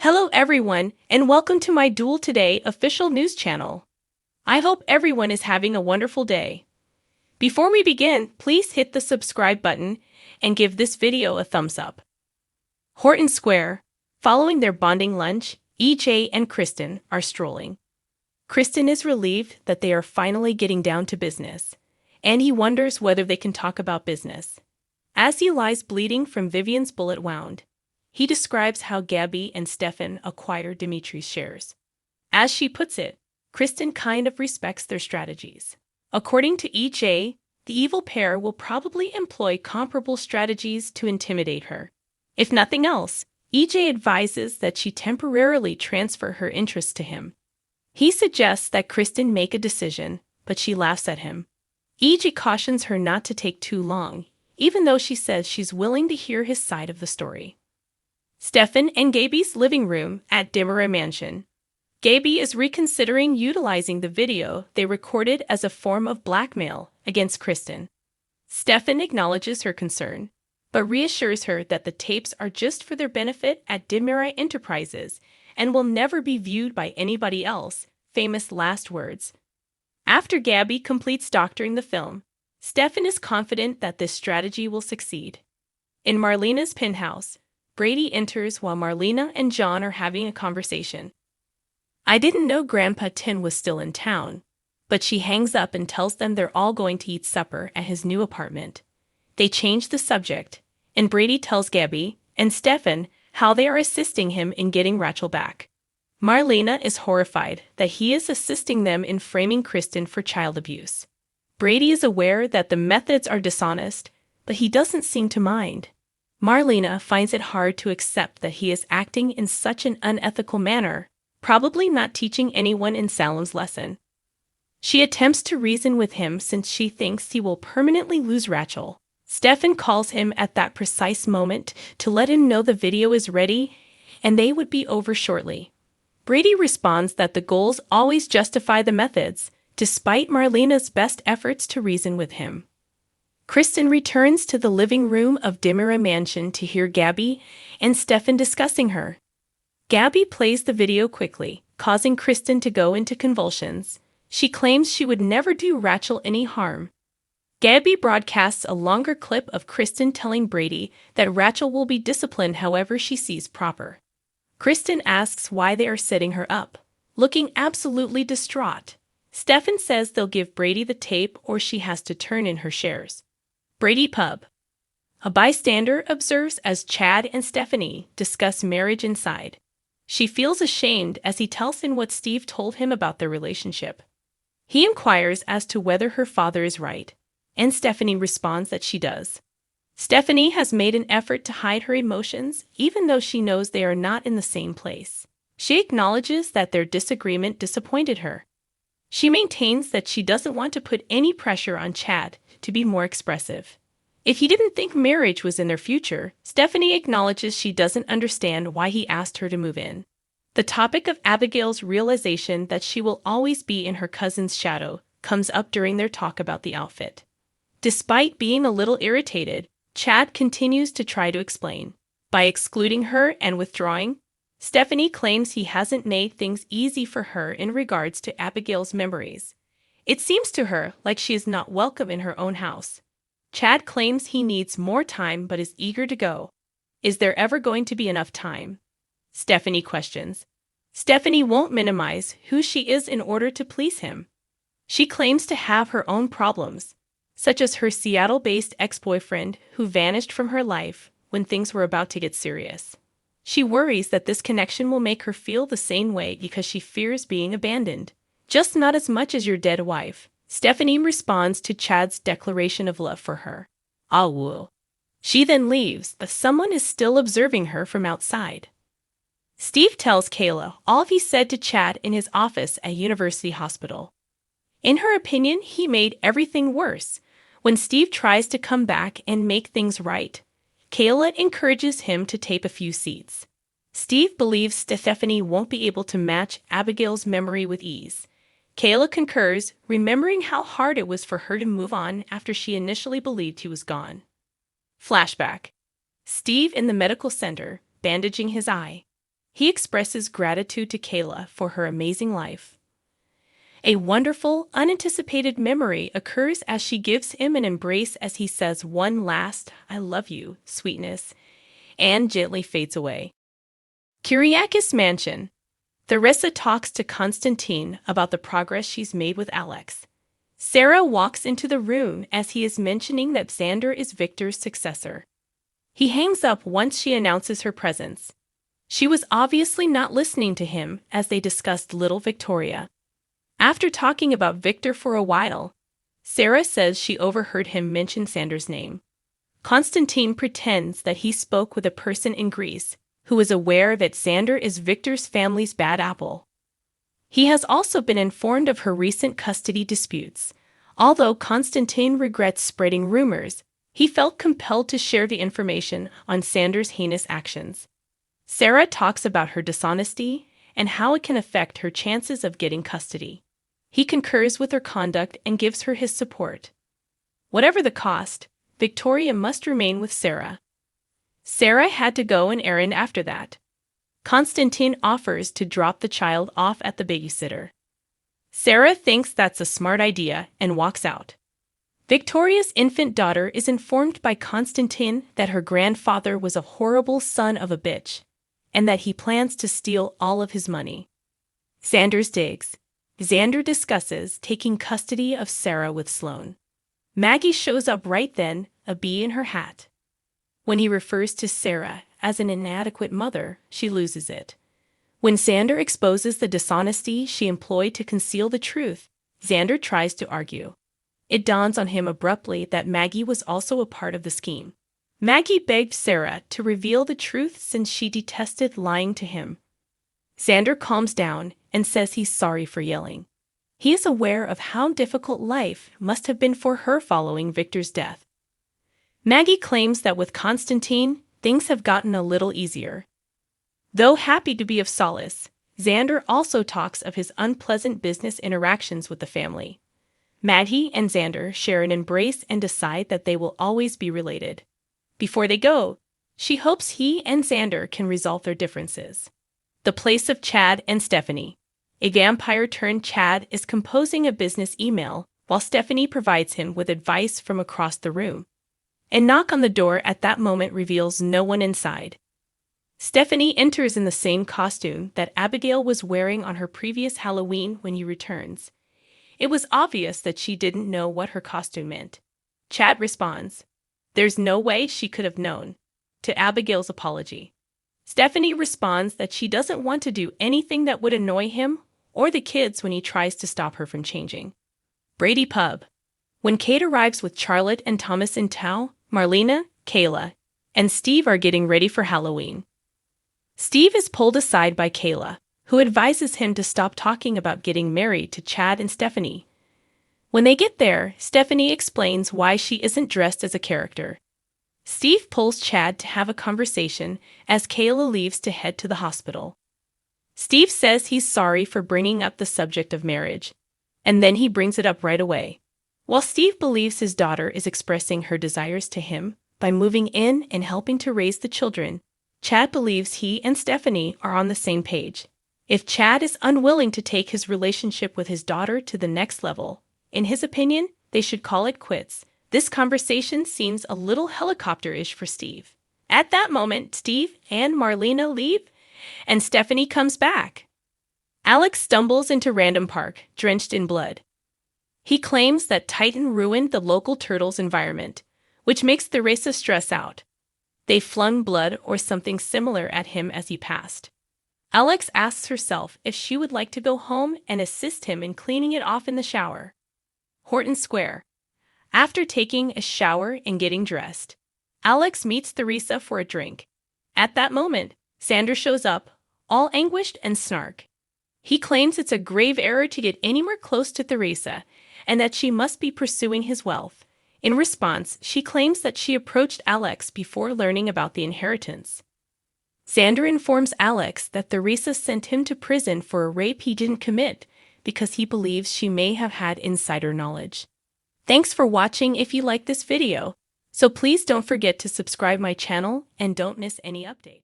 Hello everyone, and welcome to my Duel Today official news channel. I hope everyone is having a wonderful day. Before we begin, please hit the subscribe button and give this video a thumbs up. Horton Square. Following their bonding lunch, EJ and Kristen are strolling. Kristen is relieved that they are finally getting down to business, and he wonders whether they can talk about business. As he lies bleeding from Vivian's bullet wound, he describes how Gabi and Stefan acquired Dimitri's shares. As she puts it, Kristen kind of respects their strategies. According to EJ, the evil pair will probably employ comparable strategies to intimidate her. If nothing else, EJ advises that she temporarily transfer her interests to him. He suggests that Kristen make a decision, but she laughs at him. EJ cautions her not to take too long, even though she says she's willing to hear his side of the story. Stefan and Gabi's living room at Dimera Mansion. Gabi is reconsidering utilizing the video they recorded as a form of blackmail against Kristen. Stefan acknowledges her concern, but reassures her that the tapes are just for their benefit at Dimera Enterprises and will never be viewed by anybody else. Famous last words. After Gabi completes doctoring the film, Stefan is confident that this strategy will succeed. In Marlena's penthouse, Brady enters while Marlena and John are having a conversation. I didn't know Grandpa Tin was still in town, but she hangs up and tells them they're all going to eat supper at his new apartment. They change the subject, and Brady tells Gabi and Stefan how they are assisting him in getting Rachel back. Marlena is horrified that he is assisting them in framing Kristen for child abuse. Brady is aware that the methods are dishonest, but he doesn't seem to mind. Marlena finds it hard to accept that he is acting in such an unethical manner, probably not teaching anyone in Salem's lesson. She attempts to reason with him since she thinks he will permanently lose Rachel. Stefan calls him at that precise moment to let him know the video is ready and they would be over shortly. Brady responds that the goals always justify the methods, despite Marlena's best efforts to reason with him. Kristen returns to the living room of Dimera Mansion to hear Gabi and Stefan discussing her. Gabi plays the video quickly, causing Kristen to go into convulsions. She claims she would never do Rachel any harm. Gabi broadcasts a longer clip of Kristen telling Brady that Rachel will be disciplined however she sees proper. Kristen asks why they are setting her up, looking absolutely distraught. Stefan says they'll give Brady the tape or she has to turn in her shares. Brady Pub. A bystander observes as Chad and Stephanie discuss marriage inside. She feels ashamed as he tells him what Steve told him about their relationship. He inquires as to whether her father is right, and Stephanie responds that she does. Stephanie has made an effort to hide her emotions, even though she knows they are not in the same place. She acknowledges that their disagreement disappointed her. She maintains that she doesn't want to put any pressure on Chad to be more expressive. If he didn't think marriage was in their future, Stephanie acknowledges she doesn't understand why he asked her to move in. The topic of Abigail's realization that she will always be in her cousin's shadow comes up during their talk about the outfit. Despite being a little irritated, Chad continues to try to explain. By excluding her and withdrawing, Stephanie claims he hasn't made things easy for her in regards to Abigail's memories. It seems to her like she is not welcome in her own house. Chad claims he needs more time but is eager to go. Is there ever going to be enough time? Stephanie questions. Stephanie won't minimize who she is in order to please him. She claims to have her own problems, such as her Seattle-based ex-boyfriend who vanished from her life when things were about to get serious. She worries that this connection will make her feel the same way because she fears being abandoned. Just not as much as your dead wife. Stephanie responds to Chad's declaration of love for her. Ah, woo. She then leaves, but someone is still observing her from outside. Steve tells Kayla all he said to Chad in his office at University Hospital. In her opinion, he made everything worse. When Steve tries to come back and make things right, Kayla encourages him to tape a few seats. Steve believes Stephanie won't be able to match Abigail's memory with ease. Kayla concurs, remembering how hard it was for her to move on after she initially believed he was gone. Flashback. Steve in the medical center, bandaging his eye. he expresses gratitude to Kayla for her amazing life. A wonderful, unanticipated memory occurs as she gives him an embrace as he says one last, "I love you, sweetness," and gently fades away. Kyriakis Mansion. Theresa talks to Constantine about the progress she's made with Alex. Sarah walks into the room as he is mentioning that Xander is Victor's successor. He hangs up once she announces her presence. She was obviously not listening to him as they discussed little Victoria. After talking about Victor for a while, Sarah says she overheard him mention Xander's name. Constantine pretends that he spoke with a person in Greece who is aware that Xander is Victor's family's bad apple. He has also been informed of her recent custody disputes. Although Constantine regrets spreading rumors, he felt compelled to share the information on Xander's heinous actions. Sarah talks about her dishonesty and how it can affect her chances of getting custody. He concurs with her conduct and gives her his support. Whatever the cost, Victoria must remain with Sarah. Sarah had to go an errand after that. Constantine offers to drop the child off at the babysitter. Sarah thinks that's a smart idea and walks out. Victoria's infant daughter is informed by Constantine that her grandfather was a horrible son of a bitch, and that he plans to steal all of his money. Xander's digs. Xander discusses taking custody of Sarah with Sloane. Maggie shows up right then, a bee in her hat. When he refers to Sarah as an inadequate mother, she loses it. When Xander exposes the dishonesty she employed to conceal the truth, Xander tries to argue. It dawns on him abruptly that Maggie was also a part of the scheme. Maggie begged Sarah to reveal the truth since she detested lying to him. Xander calms down and says he's sorry for yelling. He is aware of how difficult life must have been for her following Victor's death. Maggie claims that with Constantine, things have gotten a little easier. Though happy to be of solace, Xander also talks of his unpleasant business interactions with the family. Maggie and Xander share an embrace and decide that they will always be related. Before they go, she hopes he and Xander can resolve their differences. The place of Chad and Stephanie. A vampire-turned-Chad is composing a business email while Stephanie provides him with advice from across the room. A knock on the door at that moment reveals no one inside. Stephanie enters in the same costume that Abigail was wearing on her previous Halloween when he returns. It was obvious that she didn't know what her costume meant. Chad responds, "There's no way she could have known," to Abigail's apology. Stephanie responds that she doesn't want to do anything that would annoy him or the kids when he tries to stop her from changing. Brady Pub. When Kate arrives with Charlotte and Thomas in tow, Marlena, Kayla, and Steve are getting ready for Halloween. Steve is pulled aside by Kayla, who advises him to stop talking about getting married to Chad and Stephanie. When they get there, Stephanie explains why she isn't dressed as a character. Steve pulls Chad to have a conversation as Kayla leaves to head to the hospital. Steve says he's sorry for bringing up the subject of marriage, and then he brings it up right away. While Steve believes his daughter is expressing her desires to him by moving in and helping to raise the children, Chad believes he and Stephanie are on the same page. If Chad is unwilling to take his relationship with his daughter to the next level, in his opinion, they should call it quits. This conversation seems a little helicopter-ish for Steve. At that moment, Steve and Marlena leave, and Stephanie comes back. Alex stumbles into Random Park, drenched in blood. He claims that Titan ruined the local turtles' environment, which makes Theresa stress out. They flung blood or something similar at him as he passed. Alex asks herself if she would like to go home and assist him in cleaning it off in the shower. Horton Square. After taking a shower and getting dressed, Alex meets Theresa for a drink. At that moment, Xander shows up, all anguished and snark. He claims it's a grave error to get anywhere close to Theresa, and that she must be pursuing his wealth. In response, she claims that she approached Alex before learning about the inheritance. Xander informs Alex that Theresa sent him to prison for a rape he didn't commit because he believes she may have had insider knowledge. Thanks for watching if you like this video, so please don't forget to subscribe my channel and don't miss any update.